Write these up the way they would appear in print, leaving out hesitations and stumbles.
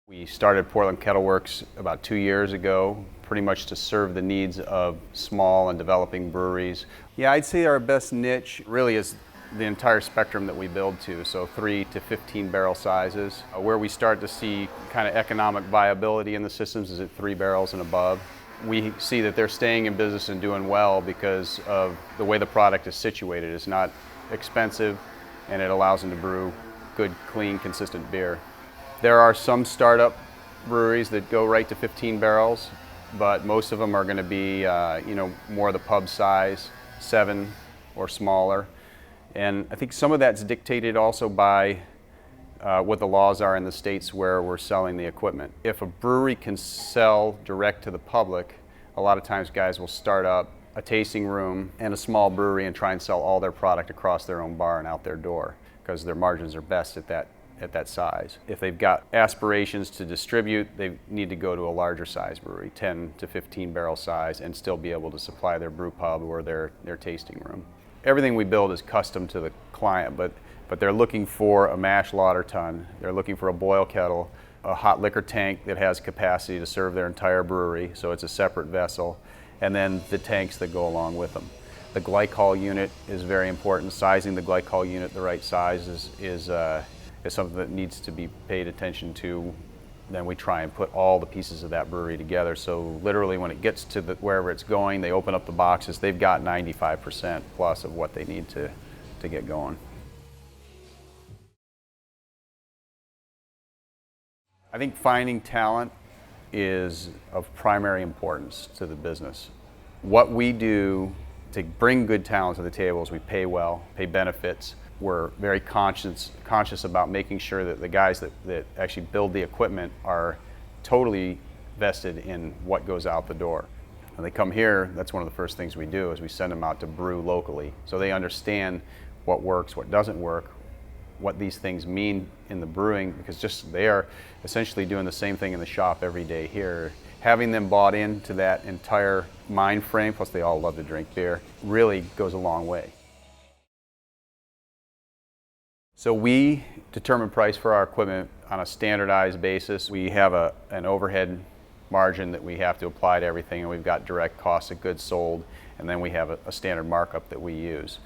We started Portland Kettleworks about 2 years ago, pretty much to serve the needs of small and developing breweries. Yeah, I'd say our best niche really is the entire spectrum that we build to, so 3 to 15 barrel sizes. Where we start to see kind of economic viability in the systems is at 3 barrels and above. We see that they're staying in business and doing well because of the way the product is situated. It's not expensive and it allows them to brew good, clean, consistent beer. There are some startup breweries that go right to 15 barrels, but most of them are going to be more the pub size, 7 or smaller. And I think some of that's dictated also by what the laws are in the states where we're selling the equipment. If a brewery can sell direct to the public, a lot of times guys will start up a tasting room and a small brewery and try and sell all their product across their own bar and out their door because their margins are best at that size. If they've got aspirations to distribute, they need to go to a larger size brewery, 10 to 15 barrel size, and still be able to supply their brew pub or their tasting room. Everything we build is custom to the client, but they're looking for a mash lauter tun, they're looking for a boil kettle, a hot liquor tank that has capacity to serve their entire brewery, so it's a separate vessel, and then the tanks that go along with them. The glycol unit is very important. Sizing the glycol unit the right size is something that needs to be paid attention to. Then we try and put all the pieces of that brewery together. So literally when it gets to wherever it's going, they open up the boxes, they've got 95% plus of what they need to get going. I think finding talent is of primary importance to the business. What we do to bring good talent to the table is we pay well, pay benefits. We're very conscious about making sure that the guys that actually build the equipment are totally vested in what goes out the door. When they come here, that's one of the first things we do is we send them out to brew locally so they understand what works, what doesn't work, what these things mean in the brewing, because they are essentially doing the same thing in the shop every day here. Having them bought into that entire mind frame, plus they all love to drink beer, really goes a long way. So we determine price for our equipment on a standardized basis. We have an overhead margin that we have to apply to everything, and we've got direct cost of goods sold, and then we have a standard markup that we use.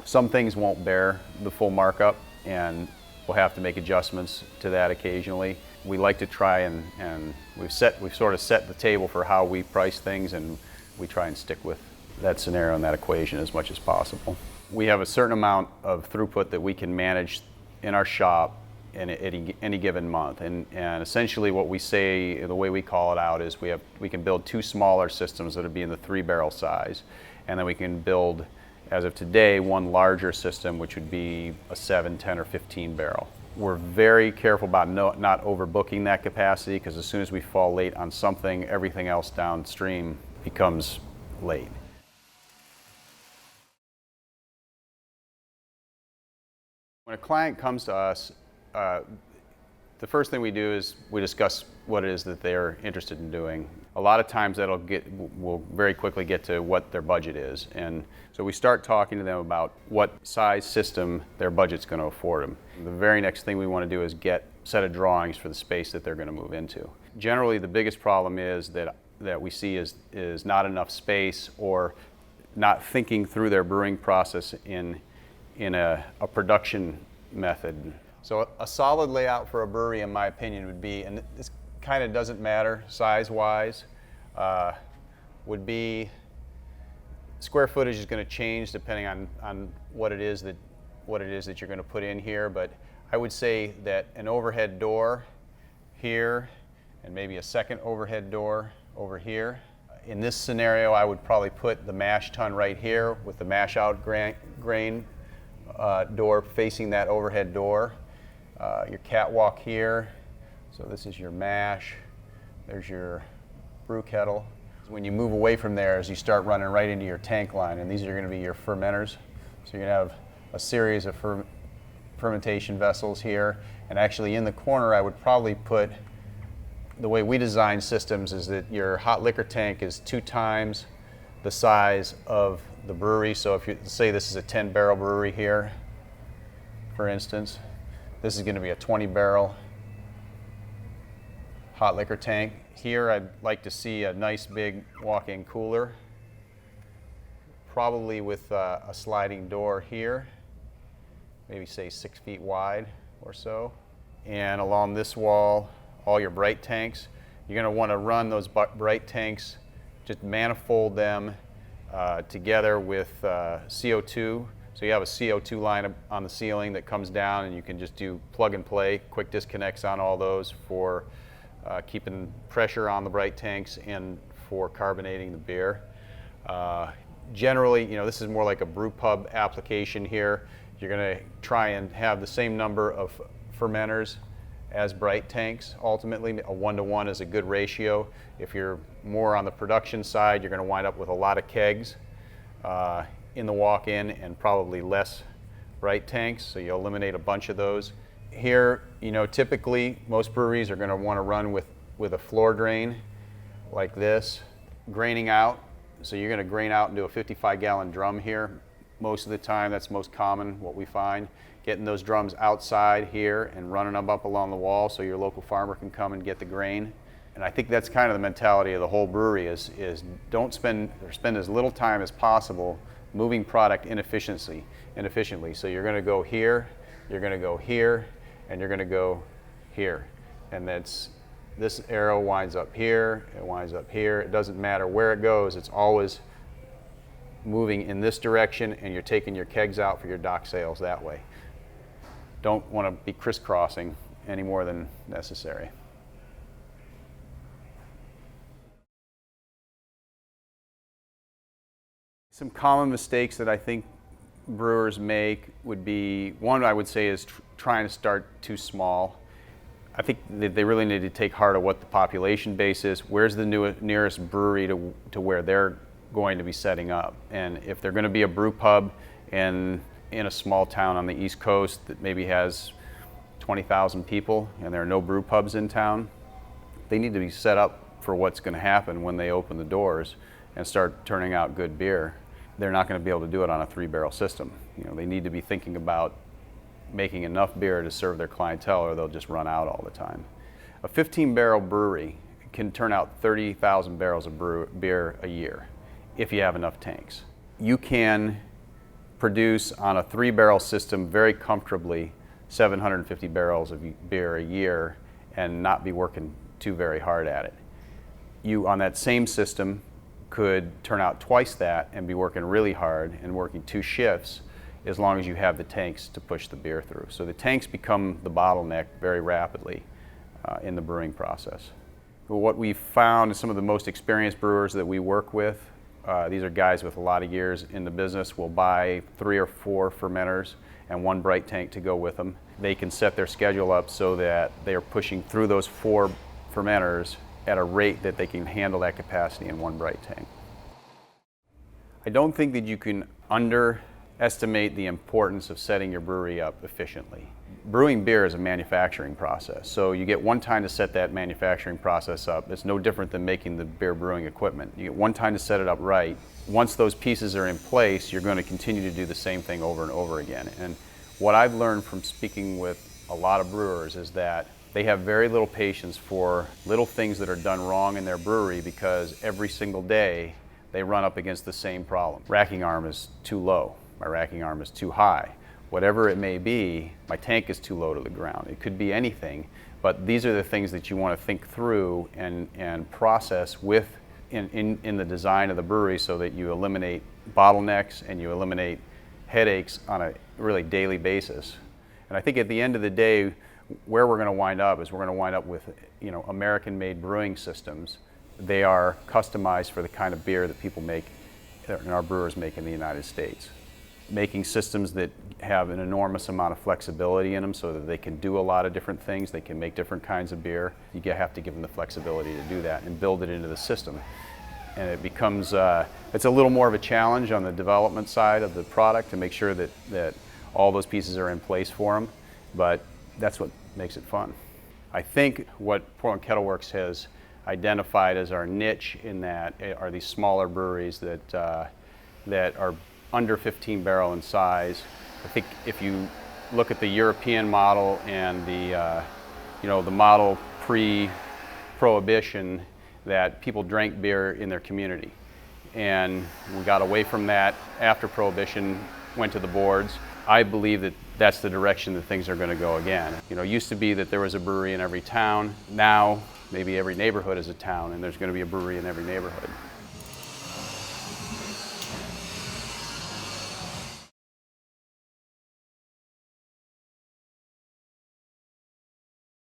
Some things won't bear the full markup, and we'll have to make adjustments to that occasionally. We like to try and we've sort of set the table for how we price things, and we try and stick with that scenario and that equation as much as possible. We have a certain amount of throughput that we can manage in our shop in any given month, and essentially what we say, the way we call it out, is we can build 2 smaller systems that would be in the 3 barrel size, and then we can build, as of today, 1 larger system which would be a 7, 10, or 15 barrel. We're very careful about not overbooking that capacity, because as soon as we fall late on something, everything else downstream becomes late. When a client comes to us, the first thing we do is we discuss what it is that they're interested in doing. A lot of times we'll very quickly get to what their budget is, and so we start talking to them about what size system their budget's going to afford them. The very next thing we want to do is get a set of drawings for the space that they're going to move into. Generally, the biggest problem is that we see is not enough space, or not thinking through their brewing process in a production method. So a solid layout for a brewery, in my opinion, would be, and this kind of doesn't matter size-wise, would be square footage is going to change depending on what it is that you're going to put in here. But I would say that an overhead door here, and maybe a second overhead door over here. In this scenario, I would probably put the mash tun right here with the mash out grain door facing that overhead door. Your catwalk here, so this is your mash, there's your brew kettle. When you move away from there, as you start running right into your tank line, and these are going to be your fermenters. So you're going to have a series of fermentation vessels here, and actually in the corner I would probably put, the way we design systems is that your hot liquor tank is 2 times the size of the brewery. So if you say this is a 10 barrel brewery here, for instance, this is going to be a 20 barrel hot liquor tank. Here I'd like to see a nice big walk-in cooler, probably with a sliding door here, maybe say 6 feet wide or so. And along this wall, all your bright tanks. You're going to want to run those bright tanks, just manifold them together with CO2. So you have a CO2 line on the ceiling that comes down, and you can just do plug and play, quick disconnects on all those for keeping pressure on the bright tanks and for carbonating the beer. Generally, this is more like a brew pub application here. You're going to try and have the same number of fermenters as bright tanks. Ultimately, a 1-to-1 is a good ratio. If you're more on the production side, you're going to wind up with a lot of kegs in the walk-in and probably less bright tanks, so you'll eliminate a bunch of those. Here, typically most breweries are going to want to run with a floor drain like this, graining out. So you're going to grain out into a 55-gallon drum here. Most of the time, that's most common, what we find. Getting those drums outside here and running them up along the wall so your local farmer can come and get the grain. And I think that's kind of the mentality of the whole brewery is don't spend as little time as possible moving product inefficiently. So you're going to go here, you're going to go here, and you're going to go here. And this arrow winds up here, it winds up here. It doesn't matter where it goes, it's always moving in this direction, and you're taking your kegs out for your dock sales that way. Don't want to be crisscrossing any more than necessary. Some common mistakes that I think brewers make would be, one I would say is trying to start too small. I think that they really need to take heart of what the population base is. Where's the nearest brewery to where they're going to be setting up? And if they're going to be a brew pub in a small town on the East Coast that maybe has 20,000 people and there are no brew pubs in town, they need to be set up for what's going to happen when they open the doors and start turning out good beer. They're not going to be able to do it on a 3-barrel system. They need to be thinking about making enough beer to serve their clientele, or they'll just run out all the time. A 15-barrel brewery can turn out 30,000 barrels of beer a year if you have enough tanks. You can produce on a 3-barrel system very comfortably 750 barrels of beer a year and not be working too very hard at it. You, on that same system, could turn out twice that and be working really hard and working 2 shifts as long as you have the tanks to push the beer through. So the tanks become the bottleneck very rapidly in the brewing process. What we've found is some of the most experienced brewers that we work with, these are guys with a lot of years in the business, will buy 3 or 4 fermenters and 1 bright tank to go with them. They can set their schedule up so that they are pushing through those 4 fermenters at a rate that they can handle that capacity in 1 bright tank. I don't think that you can underestimate the importance of setting your brewery up efficiently. Brewing beer is a manufacturing process, so you get one time to set that manufacturing process up. It's no different than making the beer brewing equipment. You get one time to set it up right. Once those pieces are in place, you're going to continue to do the same thing over and over again. And what I've learned from speaking with a lot of brewers is that they have very little patience for little things that are done wrong in their brewery, because every single day they run up against the same problem. Racking arm is too low, my racking arm is too high. Whatever it may be, my tank is too low to the ground. It could be anything, but these are the things that you want to think through and process in the design of the brewery so that you eliminate bottlenecks and you eliminate headaches on a really daily basis. And I think at the end of the day, where we're going to wind up is we're going to wind up with American-made brewing systems. They are customized for the kind of beer that people make and our brewers make in the United States. Making systems that have an enormous amount of flexibility in them so that they can do a lot of different things, they can make different kinds of beer. You have to give them the flexibility to do that and build it into the system. And it becomes, it's a little more of a challenge on the development side of the product to make sure that all those pieces are in place for them, but that's what makes it fun. I think what Portland Kettleworks has identified as our niche in that are these smaller breweries that are under 15 barrel in size. I think if you look at the European model and the model pre Prohibition that people drank beer in their community. And we got away from that after Prohibition went to the boards. I believe that that's the direction that things are going to go again. You know, it used to be that there was a brewery in every town. Now, maybe every neighborhood is a town, and there's going to be a brewery in every neighborhood.